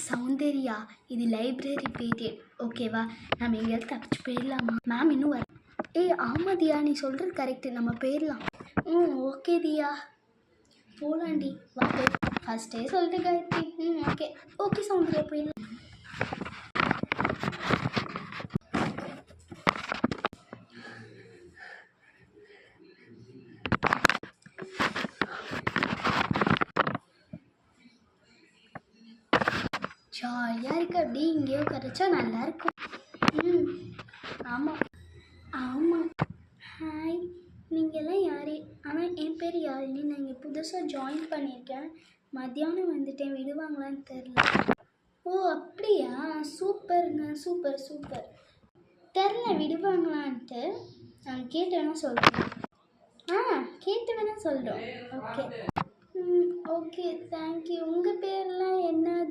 சௌந்தர்யா, இது library period, ஓகேவா? நம்ம எங்கேயாவது தப்பிச்சு போயிடலாமா? மேம் இன்னும் வர. ஆமாம் தியா, நீ சொல்கிறது கரெக்டு, நம்ம போயிடலாம். ஓகே தியா, போலாண்டி, வா போய். ஃபஸ்ட்டே சொல்லிட்டு காயத்ரி. ஓகே ஓகே சௌந்தர்யா, போயிடலாம். ஜாலியாக இருக்குது, அப்படி இங்கேயோ கரைச்சா நல்லாயிருக்கும். ஆமாம் ஆமாம். ஹாய், நீங்கள்லாம் யார்? ஆனால் என் பேர் யாழினி, நான் இங்கே புதுசாக ஜாயின் பண்ணியிருக்கேன். மத்தியானம் வந்துட்டேன், விடுவாங்களான்னு தெரில. அப்படியா? சூப்பருங்க, சூப்பர் சூப்பர். தெரில விடுவாங்களான்ட்டு, நான் கேட்டு வேணால் சொல்கிறேன். கேட்டு வேணால் சொல்கிறோம். Okay okay, thank you. உங்கள் பேர்லாம் என்னது?